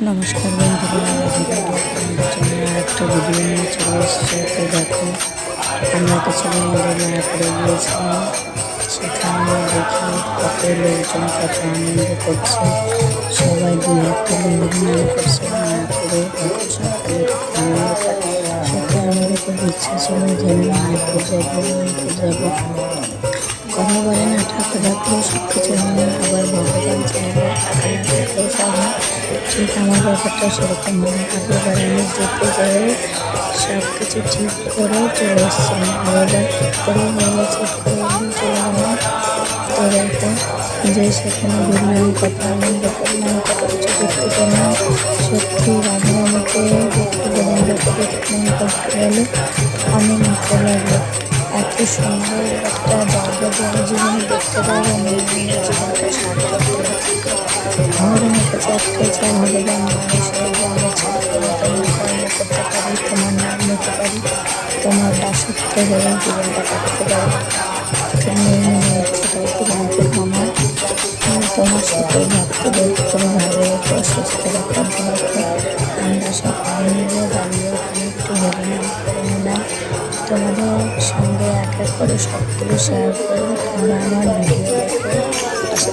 নমস্কার বন্ধুরা, একটা ভিডিও নিয়ে চলে এসেছে। তো দেখো, আমরা কিছুদিন আগে মায়াপুরে গিয়েছিলাম। সেখানে দেখি কত লোকজন কত আনন্দ করছে, সবাই দুই একটা অভিনয় করছে। মায়াপুরে দেখো সকালে আনন্দ করে, সত্যি আমাদের খুব ইচ্ছা ছিল যে আমি মায়াপুর যাবো, কথা বলে না, ঠাকুর রাখলেও সব কিছু হয় না, আবার ভগবান চাইলে টাকা না থাকলেও সব হয়। ঠিক আমার ব্যাপারটা সেরকম হয়। আগেরবার আমি যেতে যাই সব কিছু ঠিক করে চলে এসেছিলাম, আগেরবার ঠিক করে হয়ে গেছে, করে চলে গেলাম। তো দেখো যে সেখানে ঘুরলাম, কত আনন্দ করলাম, কত কিছু দেখতে পেলাম। সত্যি রাধারানীকে দেখতে পেলাম, দেখলাম, করতে গেলে অনেক ভালো লাগলো। এত সুন্দর একটা জায়গা যে আমি জীবনে দেখতে পারবো, আমি জীবনটা সার্থক করে। আমাদের কাছে একটাই চাই, ভগবান মানুষের গ্রামে ছেড়ে তোমার কর্ম করতে পারি, তোমার নাম নিতে পারি, তোমার দাসত্ব হয়ে জীবনটা কাটাতে পারি। তুমি মনে হচ্ছে তাই তোমাকে আমার তোমার সকল ভক্তদের তুমি ভালো রেখো, সুস্থ রাখো, আমরা সব মিলে দাঁড়িয়ে ওখানে একটু হরিনাম করে নিলাম। তোমাদের সঙ্গে এক এক করে সবগুলো শেয়ার করবো, তোমরা আমার ভিডিও দেখো।